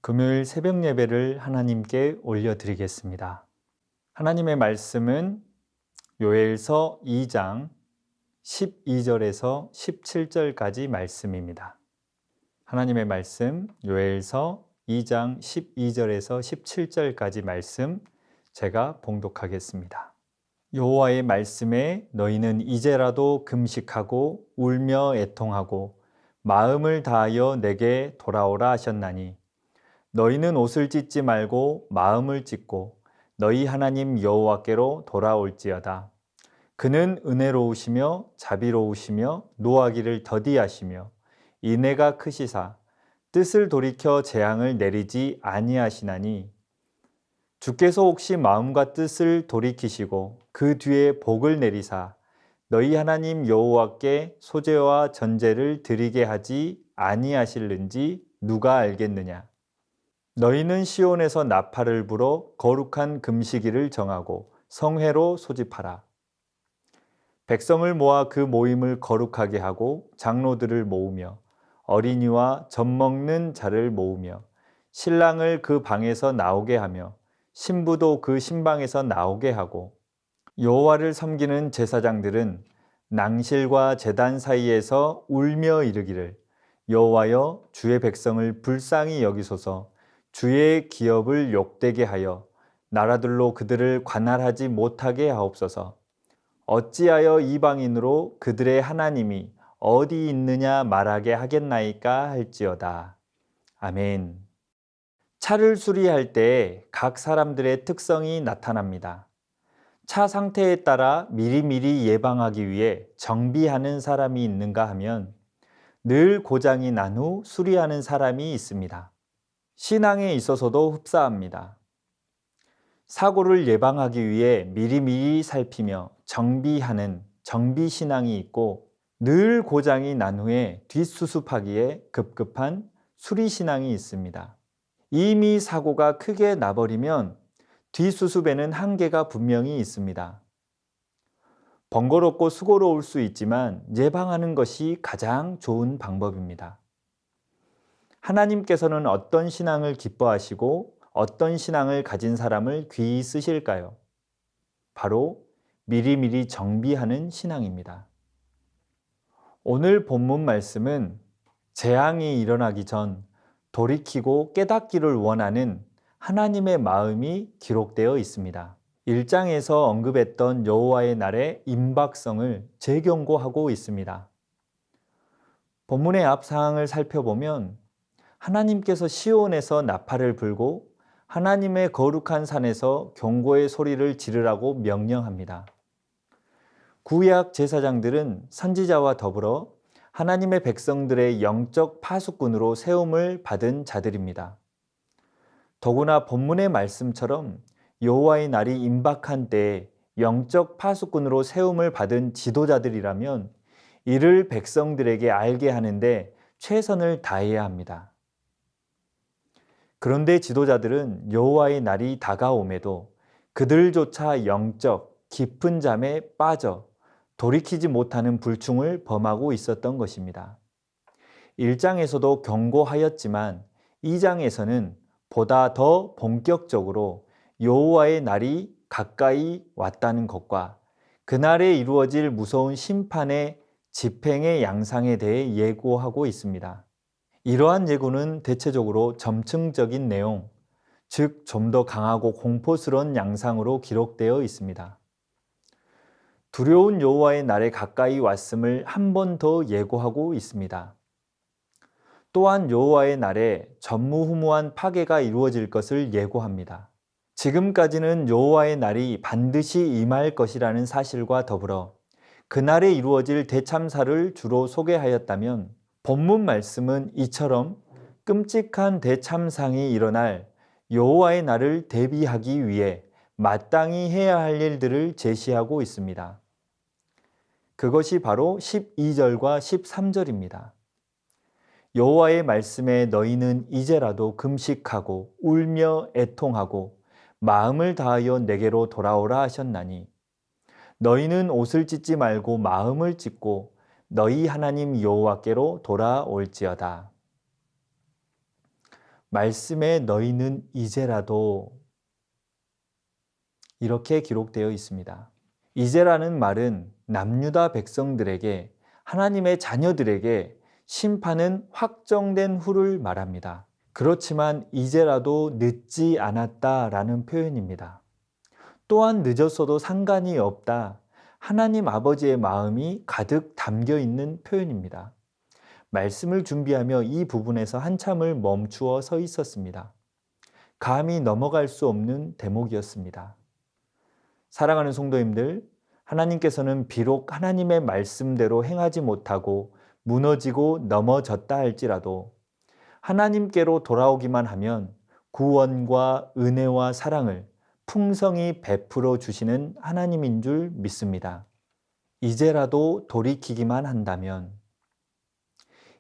금요일 새벽 예배를 하나님께 올려드리겠습니다. 하나님의 말씀은 요엘서 2장 12절에서 17절까지 말씀입니다. 하나님의 말씀 요엘서 2장 12절에서 17절까지 말씀 제가 봉독하겠습니다. 여호와의 말씀에 너희는 이제라도 금식하고 울며 애통하고 마음을 다하여 내게 돌아오라 하셨나니 너희는 옷을 찢지 말고 마음을 찢고 너희 하나님 여호와께로 돌아올지어다. 그는 은혜로우시며 자비로우시며 노하기를 더디하시며 인애가 크시사 뜻을 돌이켜 재앙을 내리지 아니하시나니 주께서 혹시 마음과 뜻을 돌이키시고 그 뒤에 복을 내리사 너희 하나님 여호와께 소제와 전제를 드리게 하지 아니하실는지 누가 알겠느냐. 너희는 시온에서 나팔을 불어 거룩한 금식일을 정하고 성회로 소집하라. 백성을 모아 그 모임을 거룩하게 하고 장로들을 모으며 어린이와 젖먹는 자를 모으며 신랑을 그 방에서 나오게 하며 신부도 그 신방에서 나오게 하고 여호와를 섬기는 제사장들은 낭실과 제단 사이에서 울며 이르기를 여호와여 주의 백성을 불쌍히 여기소서. 주의 기업을 욕되게 하여 나라들로 그들을 관할하지 못하게 하옵소서. 어찌하여 이방인으로 그들의 하나님이 어디 있느냐 말하게 하겠나이까 할지어다. 아멘. 차를 수리할 때 각 사람들의 특성이 나타납니다. 차 상태에 따라 미리미리 예방하기 위해 정비하는 사람이 있는가 하면 늘 고장이 난 후 수리하는 사람이 있습니다. 신앙에 있어서도 흡사합니다. 사고를 예방하기 위해 미리미리 살피며 정비하는 정비신앙이 있고 늘 고장이 난 후에 뒷수습하기에 급급한 수리신앙이 있습니다. 이미 사고가 크게 나버리면 뒷수습에는 한계가 분명히 있습니다. 번거롭고 수고로울 수 있지만 예방하는 것이 가장 좋은 방법입니다. 하나님께서는 어떤 신앙을 기뻐하시고 어떤 신앙을 가진 사람을 귀히 쓰실까요? 바로 미리미리 정비하는 신앙입니다. 오늘 본문 말씀은 재앙이 일어나기 전 돌이키고 깨닫기를 원하는 하나님의 마음이 기록되어 있습니다. 1장에서 언급했던 여호와의 날의 임박성을 재경고하고 있습니다. 본문의 앞 사항을 살펴보면 하나님께서 시온에서 나팔을 불고 하나님의 거룩한 산에서 경고의 소리를 지르라고 명령합니다. 구약 제사장들은 선지자와 더불어 하나님의 백성들의 영적 파수꾼으로 세움을 받은 자들입니다. 더구나 본문의 말씀처럼 여호와의 날이 임박한 때에 영적 파수꾼으로 세움을 받은 지도자들이라면 이를 백성들에게 알게 하는데 최선을 다해야 합니다. 그런데 지도자들은 여호와의 날이 다가옴에도 그들조차 영적 깊은 잠에 빠져 돌이키지 못하는 불충을 범하고 있었던 것입니다. 1장에서도 경고하였지만 2장에서는 보다 더 본격적으로 여호와의 날이 가까이 왔다는 것과 그날에 이루어질 무서운 심판의 집행의 양상에 대해 예고하고 있습니다. 이러한 예고는 대체적으로 점층적인 내용, 즉 좀 더 강하고 공포스러운 양상으로 기록되어 있습니다. 두려운 여호와의 날에 가까이 왔음을 한 번 더 예고하고 있습니다. 또한 여호와의 날에 전무후무한 파괴가 이루어질 것을 예고합니다. 지금까지는 여호와의 날이 반드시 임할 것이라는 사실과 더불어 그날에 이루어질 대참사를 주로 소개하였다면 본문 말씀은 이처럼 끔찍한 대참상이 일어날 여호와의 날을 대비하기 위해 마땅히 해야 할 일들을 제시하고 있습니다. 그것이 바로 12절과 13절입니다. 여호와의 말씀에 너희는 이제라도 금식하고 울며 애통하고 마음을 다하여 내게로 돌아오라 하셨나니 너희는 옷을 찢지 말고 마음을 찢고 너희 하나님 여호와께로 돌아올지어다. 말씀에 너희는 이제라도 이렇게 기록되어 있습니다. 이제라는 말은 남유다 백성들에게 하나님의 자녀들에게 심판은 확정된 후를 말합니다. 그렇지만 이제라도 늦지 않았다라는 표현입니다. 또한 늦었어도 상관이 없다. 하나님 아버지의 마음이 가득 담겨 있는 표현입니다. 말씀을 준비하며 이 부분에서 한참을 멈추어 서 있었습니다. 감히 넘어갈 수 없는 대목이었습니다. 사랑하는 성도님들, 하나님께서는 비록 하나님의 말씀대로 행하지 못하고 무너지고 넘어졌다 할지라도 하나님께로 돌아오기만 하면 구원과 은혜와 사랑을 풍성히 베풀어 주시는 하나님인 줄 믿습니다. 이제라도 돌이키기만 한다면,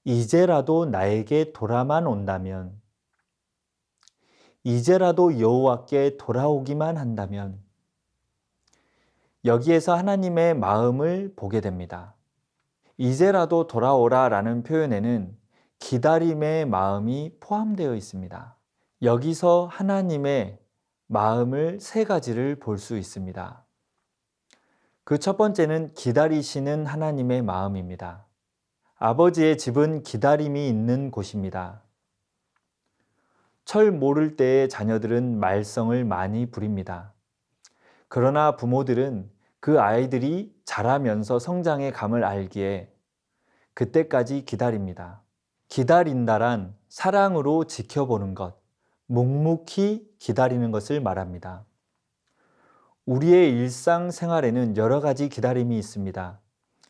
이제라도 나에게 돌아만 온다면, 이제라도 여호와께 돌아오기만 한다면, 여기에서 하나님의 마음을 보게 됩니다. 이제라도 돌아오라 라는 표현에는 기다림의 마음이 포함되어 있습니다. 여기서 하나님의 마음을 세 가지를 볼 수 있습니다. 그 첫 번째는 기다리시는 하나님의 마음입니다. 아버지의 집은 기다림이 있는 곳입니다. 철 모를 때의 자녀들은 말썽을 많이 부립니다. 그러나 부모들은 그 아이들이 자라면서 성장의 감을 알기에 그때까지 기다립니다. 기다린다란 사랑으로 지켜보는 것, 묵묵히 기다리는 것을 말합니다. 우리의 일상생활에는 여러 가지 기다림이 있습니다.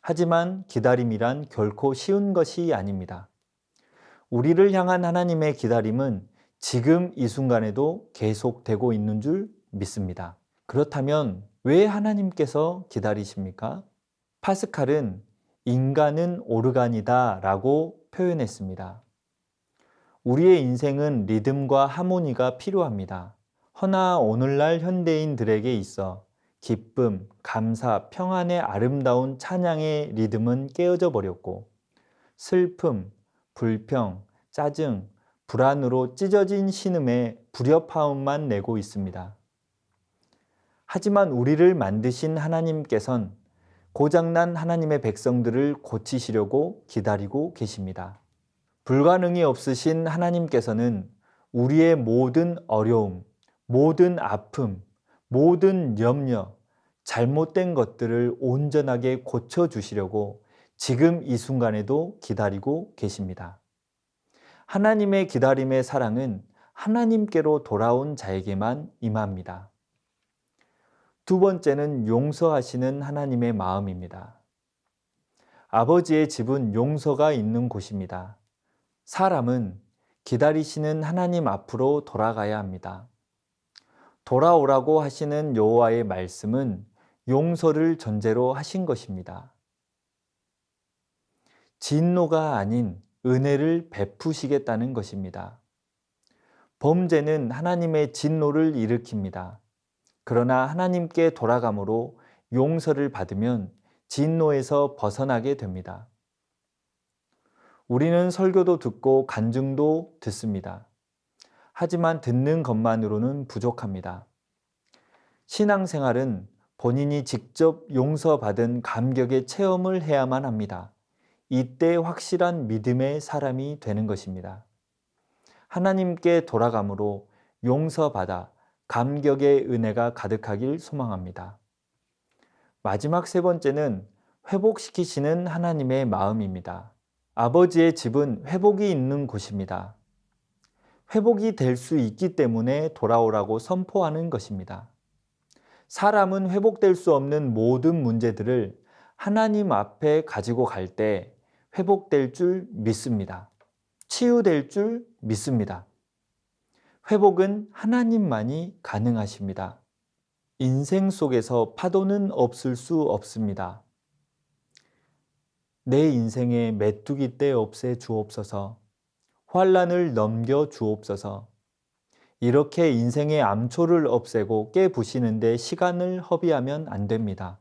하지만 기다림이란 결코 쉬운 것이 아닙니다. 우리를 향한 하나님의 기다림은 지금 이 순간에도 계속되고 있는 줄 믿습니다. 그렇다면 왜 하나님께서 기다리십니까? 파스칼은 인간은 오르간이다 라고 표현했습니다. 우리의 인생은 리듬과 하모니가 필요합니다. 허나 오늘날 현대인들에게 있어 기쁨, 감사, 평안의 아름다운 찬양의 리듬은 깨어져 버렸고 슬픔, 불평, 짜증, 불안으로 찢어진 신음에 불협화음만 내고 있습니다. 하지만 우리를 만드신 하나님께선 고장난 하나님의 백성들을 고치시려고 기다리고 계십니다. 불가능이 없으신 하나님께서는 우리의 모든 어려움, 모든 아픔, 모든 염려, 잘못된 것들을 온전하게 고쳐주시려고 지금 이 순간에도 기다리고 계십니다. 하나님의 기다림의 사랑은 하나님께로 돌아온 자에게만 임합니다. 두 번째는 용서하시는 하나님의 마음입니다. 아버지의 집은 용서가 있는 곳입니다. 사람은 기다리시는 하나님 앞으로 돌아가야 합니다. 돌아오라고 하시는 여호와의 말씀은 용서를 전제로 하신 것입니다. 진노가 아닌 은혜를 베푸시겠다는 것입니다. 범죄는 하나님의 진노를 일으킵니다. 그러나 하나님께 돌아감으로 용서를 받으면 진노에서 벗어나게 됩니다. 우리는 설교도 듣고 간증도 듣습니다. 하지만 듣는 것만으로는 부족합니다. 신앙생활은 본인이 직접 용서받은 감격의 체험을 해야만 합니다. 이때 확실한 믿음의 사람이 되는 것입니다. 하나님께 돌아감으로 용서받아 감격의 은혜가 가득하길 소망합니다. 마지막 세 번째는 회복시키시는 하나님의 마음입니다. 아버지의 집은 회복이 있는 곳입니다. 회복이 될 수 있기 때문에 돌아오라고 선포하는 것입니다. 사람은 회복될 수 없는 모든 문제들을 하나님 앞에 가지고 갈 때 회복될 줄 믿습니다. 치유될 줄 믿습니다. 회복은 하나님만이 가능하십니다. 인생 속에서 파도는 없을 수 없습니다. 내 인생에 메뚜기 떼 없애 주옵소서. 환난을 넘겨 주옵소서. 이렇게 인생의 암초를 없애고 깨부시는데 시간을 허비하면 안 됩니다.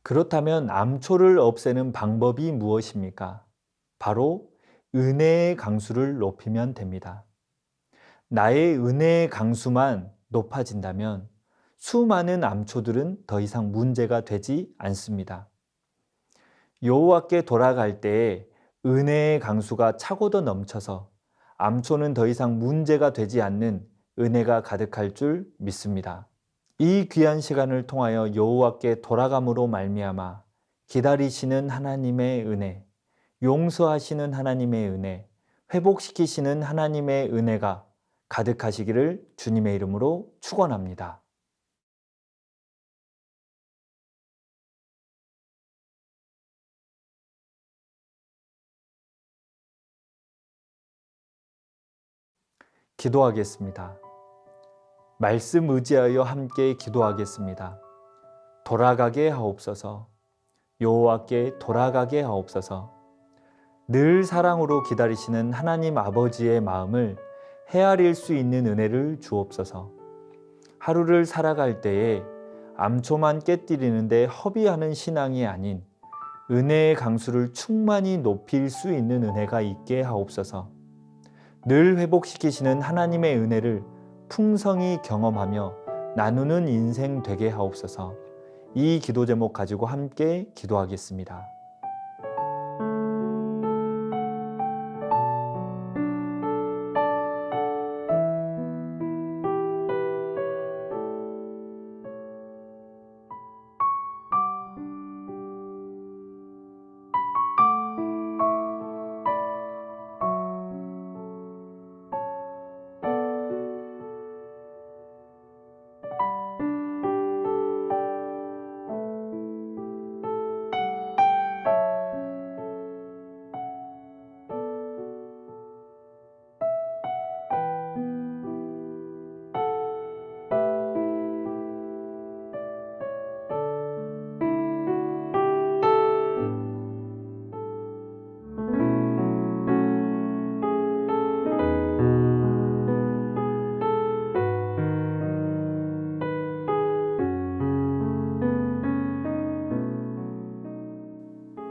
그렇다면 암초를 없애는 방법이 무엇입니까? 바로 은혜의 강수를 높이면 됩니다. 나의 은혜의 강수만 높아진다면 수많은 암초들은 더 이상 문제가 되지 않습니다. 여호와께 돌아갈 때에 은혜의 강수가 차고도 넘쳐서 암초는 더 이상 문제가 되지 않는 은혜가 가득할 줄 믿습니다. 이 귀한 시간을 통하여 여호와께 돌아감으로 말미암아 기다리시는 하나님의 은혜, 용서하시는 하나님의 은혜, 회복시키시는 하나님의 은혜가 가득하시기를 주님의 이름으로 축원합니다. 기도하겠습니다. 말씀 의지하여 함께 기도하겠습니다. 돌아가게 하옵소서. 여호와께 돌아가게 하옵소서. 늘 사랑으로 기다리시는 하나님 아버지의 마음을 헤아릴 수 있는 은혜를 주옵소서. 하루를 살아갈 때에 암초만 깨뜨리는데 허비하는 신앙이 아닌 은혜의 강수를 충만히 높일 수 있는 은혜가 있게 하옵소서. 늘 회복시키시는 하나님의 은혜를 풍성히 경험하며 나누는 인생 되게 하옵소서. 이 기도 제목 가지고 함께 기도하겠습니다.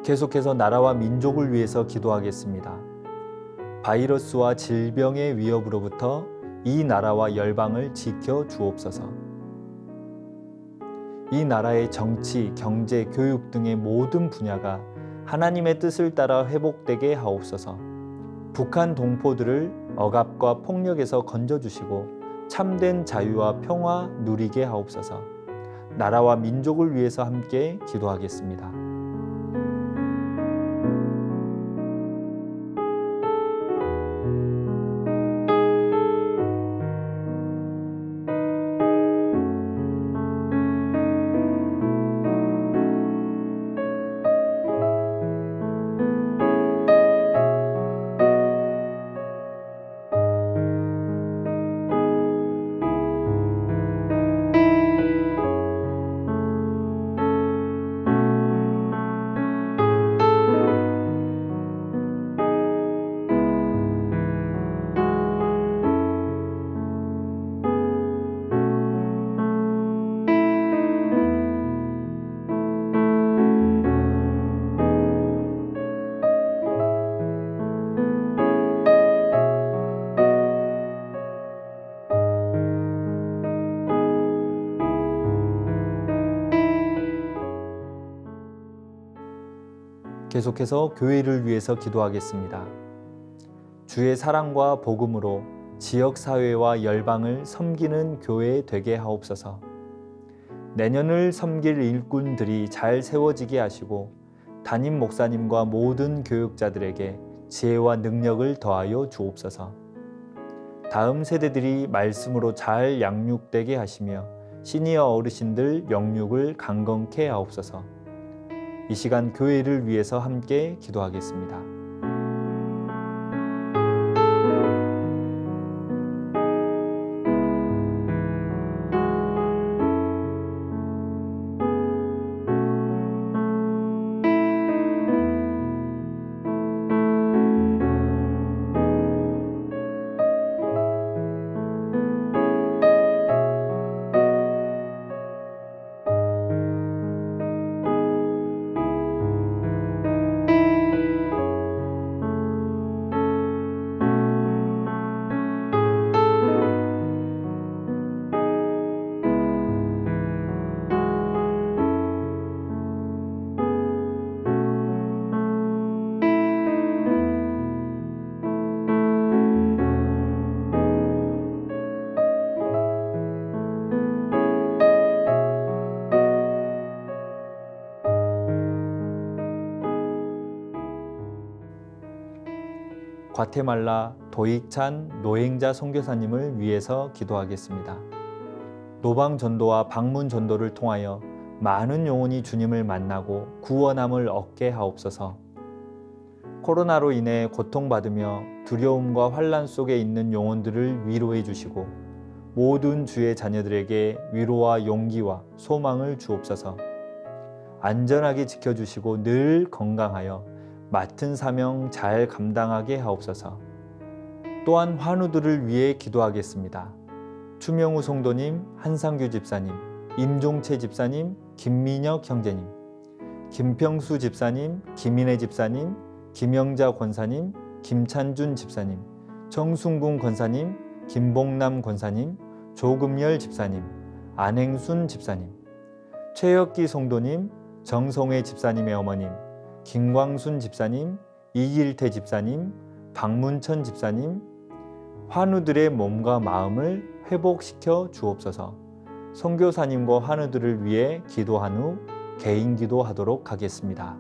계속해서 나라와 민족을 위해서 기도하겠습니다. 바이러스와 질병의 위협으로부터 이 나라와 열방을 지켜 주옵소서. 이 나라의 정치, 경제, 교육 등의 모든 분야가 하나님의 뜻을 따라 회복되게 하옵소서. 북한 동포들을 억압과 폭력에서 건져주시고 참된 자유와 평화 누리게 하옵소서. 나라와 민족을 위해서 함께 기도하겠습니다. 계속해서 교회를 위해서 기도하겠습니다. 주의 사랑과 복음으로 지역사회와 열방을 섬기는 교회 되게 하옵소서. 내년을 섬길 일꾼들이 잘 세워지게 하시고 담임 목사님과 모든 교육자들에게 지혜와 능력을 더하여 주옵소서. 다음 세대들이 말씀으로 잘 양육되게 하시며 시니어 어르신들 영육을 강건케 하옵소서. 이 시간 교회를 위해서 함께 기도하겠습니다. 과테말라 도익찬 노행자 선교사님을 위해서 기도하겠습니다. 노방 전도와 방문 전도를 통하여 많은 영혼이 주님을 만나고 구원함을 얻게 하옵소서. 코로나로 인해 고통받으며 두려움과 환난 속에 있는 영혼들을 위로해 주시고 모든 주의 자녀들에게 위로와 용기와 소망을 주옵소서. 안전하게 지켜주시고 늘 건강하여 맡은 사명 잘 감당하게 하옵소서. 또한 환우들을 위해 기도하겠습니다. 추명우 성도님, 한상규 집사님, 임종채 집사님, 김민혁 형제님, 김평수 집사님, 김인혜 집사님, 김영자 권사님, 김찬준 집사님, 정순궁 권사님, 김봉남 권사님, 조금열 집사님, 안행순 집사님, 최혁기 성도님, 정성회 집사님의 어머님, 김광순 집사님, 이길태 집사님, 박문천 집사님, 환우들의 몸과 마음을 회복시켜 주옵소서. 선교사님과 환우들을 위해 기도한 후 개인 기도하도록 하겠습니다.